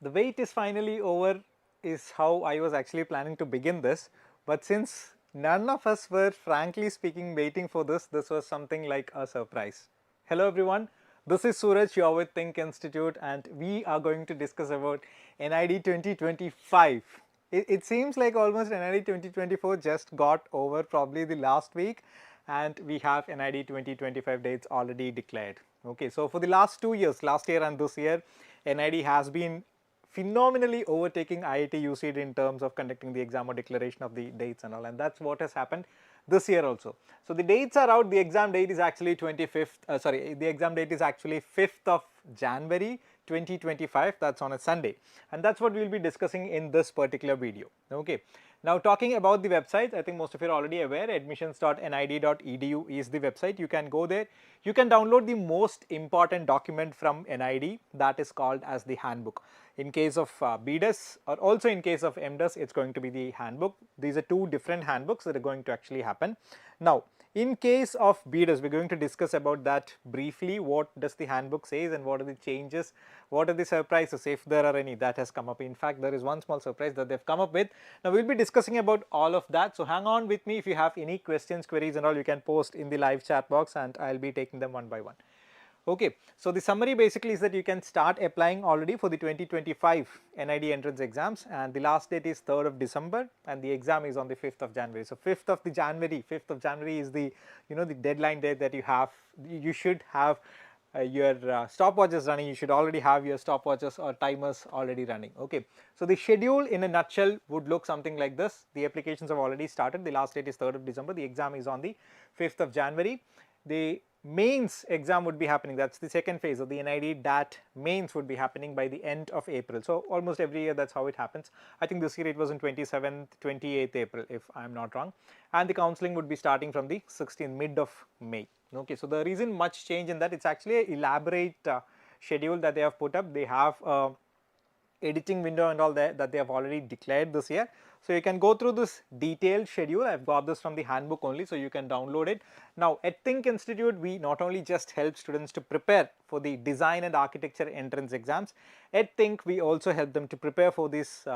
The wait is finally over is how I was actually planning to begin this, but since none of us were frankly speaking waiting for this, this was something like a surprise. Hello everyone, this is Suraj, you are with THiNC Institute, and we are going to discuss about NID 2025. It seems like almost NID 2024 just got over probably the last week, and we have NID 2025 dates already declared. Okay, so for the last 2 years, last year and this year, NID has been phenomenally overtaking IIT uceed in terms of conducting the exam or declaration of the dates and all, and that's what has happened this year also. So the dates are out. The exam date is actually 25th, the exam date is actually 5th of January 2025, that's on a Sunday, and that's what we will be discussing in this particular video. Okay. Now talking about the website, I think most of you are already aware, admissions.nid.edu is the website. You can go there, you can download the most important document from NID, that is called as the handbook. In case of B.Des or also in case of M.Des, it's going to be the handbook. These are two different handbooks that are going to actually happen. Now in case of B.Des, we're going to discuss about that briefly. What does the handbook says and what are the changes, what are the surprises if there are any that has come up. In fact, there is one small surprise that they've come up with. Now we'll be discussing about all of that, so hang on with me. If you have any questions, queries and all, you can post in the live chat box and I'll be taking them one by one. Okay, so the summary basically is that you can start applying already for the 2025 NID entrance exams, and the last date is 3rd of December and the exam is on the 5th of January. So 5th of January is the the deadline date that you have. You should have your stopwatches running. You should already have your stopwatches or timers already running. Okay, so the schedule in a nutshell would look something like this. The applications have already started. The last date is 3rd of December. The exam is on the 5th of January. The mains exam would be happening, that's the second phase of the NID DAT mains would be happening by the end of April. So almost every year that's how it happens. I think this year it was in 27th, 28th April if I am not wrong, and the counselling would be starting from the 16th, mid of May. Okay, so there isn't much change in that. It's actually an elaborate schedule that they have put up. They have editing window and all that they have already declared this year. So you can go through this detailed schedule. I've got this from the handbook only, so you can download it. Now at THiNC Institute, we not only just help students to prepare for the design and architecture entrance exams. At THiNC, we also help them to prepare for this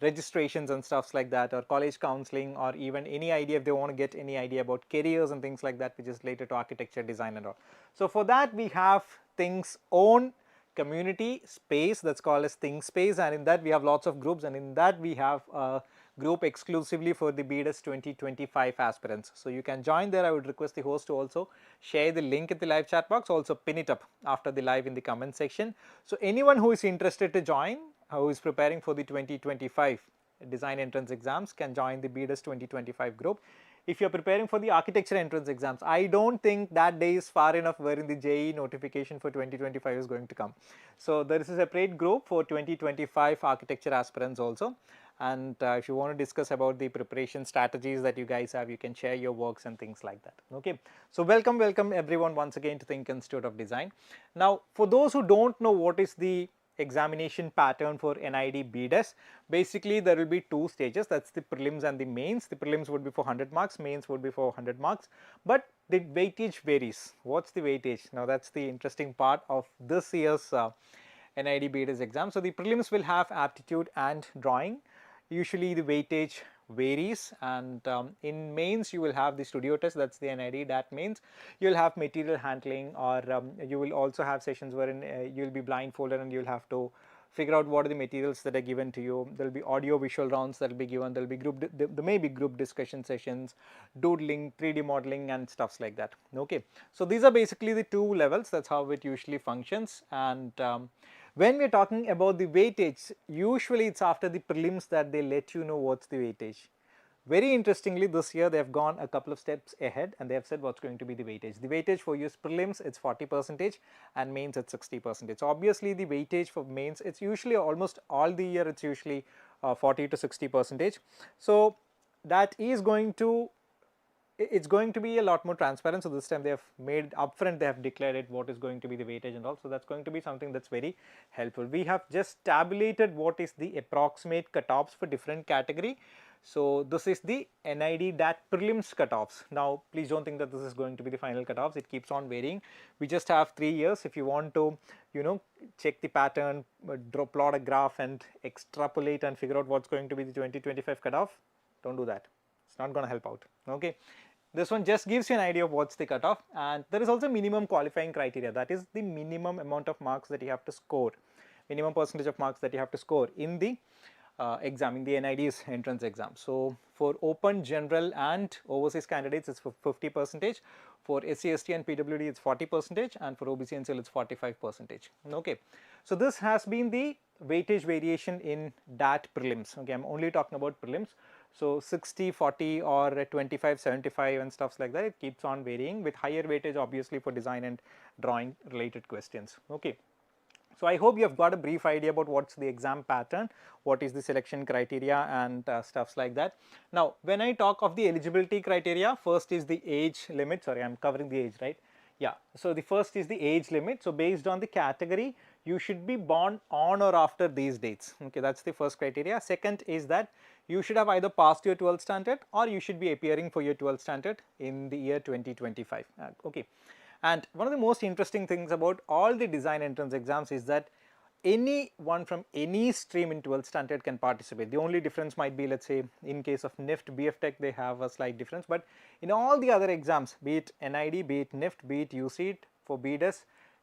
registrations and stuffs like that, or college counselling, or even any idea if they want to get any idea about careers and things like that, which is related to architecture, design and all. So for that we have THiNC's own community space that's called as THiNC Space, and in that we have lots of groups, and in that we have a group exclusively for the B.Des 2025 aspirants. So you can join there. I would request the host to also share the link in the live chat box, also pin it up after the live in the comment section. So anyone who is interested to join, who is preparing for the 2025 design entrance exams, can join the B.Des 2025 group. If you are preparing for the architecture entrance exams, I don't think that day is far enough wherein the JEE notification for 2025 is going to come. So there is a separate group for 2025 architecture aspirants also, and if you want to discuss about the preparation strategies that you guys have, you can share your works and things like that. Okay, so welcome everyone once again to THiNC Institute of Design. Now for those who don't know what is the examination pattern for NID B.Des, basically there will be two stages, that's the prelims and the mains. The prelims would be for 100 marks, mains would be for 100 marks, but the weightage varies. What's the weightage? Now that's the interesting part of this year's NID B.Des exam. So the prelims will have aptitude and drawing. Usually the weightage varies, and in mains you will have the studio test, that's the NID DAT mains. You will have material handling, or you will also have sessions wherein you will be blindfolded and you will have to figure out what are the materials that are given to you. There will be audio visual rounds that will be given, there will be there may be group discussion sessions, doodling, 3D modeling and stuffs like that. Okay, so these are basically the two levels, that's how it usually functions. And when we are talking about the weightage, usually it's after the prelims that they let you know what's the weightage. Very interestingly, this year they have gone a couple of steps ahead and they have said what's going to be the weightage. The weightage for US prelims, it's 40% and mains it's 60%. So obviously the weightage for mains, it's usually almost all the year, it's usually 40 to 60%. So that is going to, it's going to be a lot more transparent. So this time they have made upfront, they have declared it what is going to be the weightage and all. So that's going to be something that's very helpful. We have just tabulated what is the approximate cutoffs for different category. So this is the NID DAT prelims cutoffs. Now please don't think that this is going to be the final cutoffs, it keeps on varying. We just have 3 years. If you want to, you know, check the pattern, plot a graph and extrapolate and figure out what's going to be the 2025 cutoff, don't do that. It's not going to help out. Okay. This one just gives you an idea of what's the cutoff, and there is also minimum qualifying criteria, that is the minimum amount of marks that you have to score, minimum percentage of marks that you have to score in the exam, in the NID's entrance exam. So for open, general and overseas candidates it's for 50%, for SC, ST and PWD it's 40%, and for OBC and CL it's 45%. Okay. So this has been the weightage variation in DAT prelims. Okay, I'm only talking about prelims. So 60, 40 or 25, 75 and stuffs like that, it keeps on varying, with higher weightage obviously for design and drawing related questions. Okay. So I hope you have got a brief idea about what's the exam pattern, what is the selection criteria and stuffs like that. Now when I talk of the eligibility criteria, first is the age limit. Sorry, I'm covering the age, right? Yeah, so the first is the age limit. So based on the category, you should be born on or after these dates. Okay, that's the first criteria. Second is that you should have either passed your 12th standard or you should be appearing for your 12th standard in the year 2025. Okay. And one of the most interesting things about all the design entrance exams is that anyone from any stream in 12th standard can participate. The only difference might be, let's say in case of NIFT, BF Tech, they have a slight difference, but in all the other exams, be it NID, be it NIFT, be it uceed, for B.Des,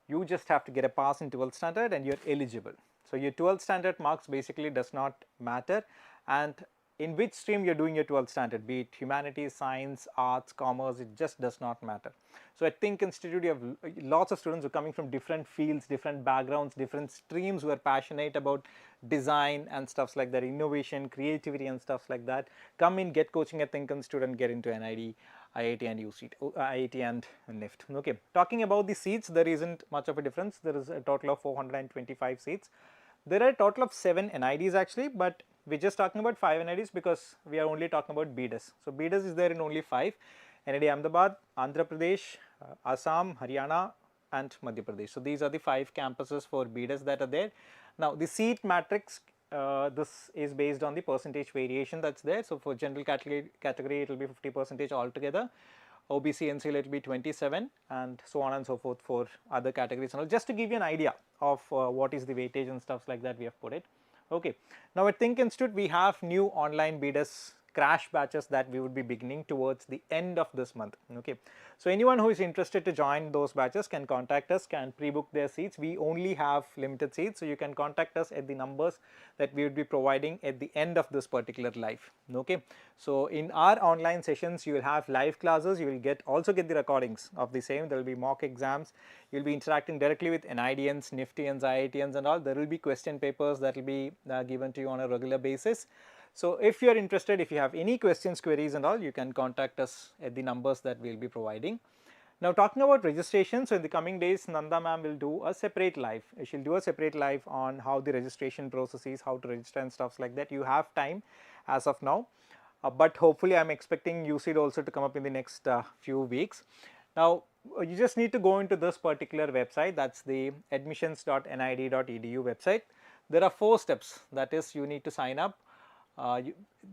you just have to get a pass in 12th standard and you're eligible. So your 12th standard marks basically does not matter, and in which stream you're doing your 12th standard, be it humanities, science, arts, commerce, it just does not matter. So at THiNC Institute, you have lots of students who are coming from different fields, different backgrounds, different streams, who are passionate about design and stuffs like that, innovation, creativity and stuffs like that. Come in, get coaching at THiNC Institute and get into NID, IIT and uceed, IIT and NIFT. Okay, talking about the seats, there isn't much of a difference. There is a total of 425 seats. There are a total of 7 NIDs actually, but we're just talking about 5 NIDs because we are only talking about B.Des. So B.Des is there in only 5: NID Ahmedabad, Andhra Pradesh, Assam, Haryana and Madhya Pradesh. So these are the 5 campuses for B.Des that are there. Now the seat matrix, this is based on the percentage variation that's there. So for general category it will be 50% altogether. OBC and CL it will be 27 and so on and so forth for other categories and all, just to give you an idea of what is the weightage and stuffs like that we have put it. Okay. Now at THiNC Institute we have new online B.Des crash batches that we would be beginning towards the end of this month. Okay. So anyone who is interested to join those batches can contact us, can pre-book their seats. We only have limited seats, so you can contact us at the numbers that we would be providing at the end of this particular live. Okay. So in our online sessions you will have live classes, you will also get the recordings of the same. There will be mock exams, you will be interacting directly with NIDians, NIFTians, IITians and all. There will be question papers that will be given to you on a regular basis. So if you are interested, if you have any questions, queries and all, you can contact us at the numbers that we will be providing. Now talking about registration, so in the coming days Nanda ma'am will do a separate live. She will do a separate live on how the registration process is, how to register and stuffs like that. You have time as of now, but hopefully I am expecting uceed also to come up in the next few weeks. Now you just need to go into this particular website, that's the admissions.nid.edu website. There are 4 steps, that is you need to sign up.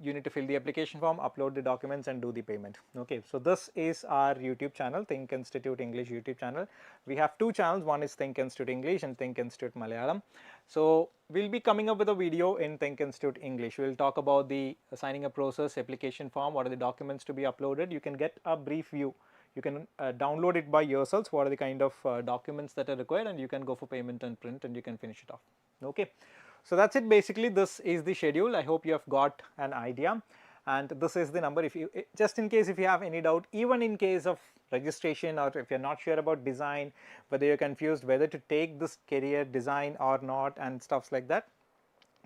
You need to fill the application form, upload the documents and do the payment. Okay, so this is our YouTube channel, THiNC Institute English YouTube channel. We have 2 channels, one is THiNC Institute English and THiNC Institute Malayalam. So we'll be coming up with a video in THiNC Institute English. We'll talk about the signing up process, application form, what are the documents to be uploaded. You can get a brief view. You can download it by yourselves, what are the kind of documents that are required, and you can go for payment and print and you can finish it off. Okay. So that's it, basically this is the schedule. I hope you have got an idea, and this is the number. If you, just in case if you have any doubt, even in case of registration, or if you're not sure about design, whether you're confused whether to take this career design or not and stuffs like that,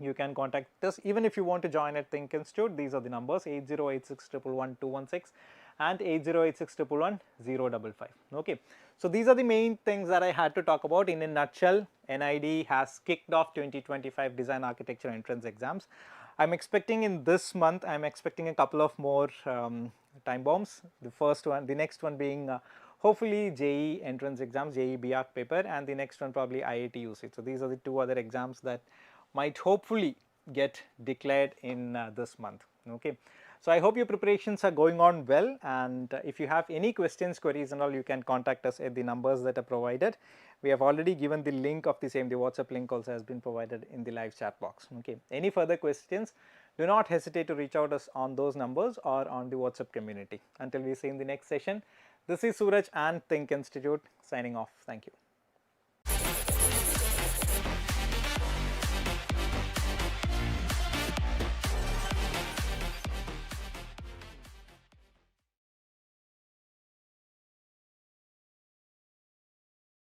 you can contact us. Even if you want to join at THiNC Institute, these are the numbers: 8086111216 and 8086111055. Okay. So these are the main things that I had to talk about. In a nutshell, NID has kicked off 2025 design architecture entrance exams. I'm expecting in this month, I'm expecting a couple of more time bombs. The first one, the next one being hopefully JEE entrance exams, JEE BArch paper, and the next one probably IIT-U. So these are the 2 other exams that might hopefully get declared in this month. Okay. So, I hope your preparations are going on well, and if you have any questions, queries and all, you can contact us at the numbers that are provided. We have already given the link of the same, the WhatsApp link also has been provided in the live chat box. Okay. Any further questions, do not hesitate to reach out us on those numbers or on the WhatsApp community. Until we see in the next session, this is Suraj and THiNC Institute signing off. Thank you.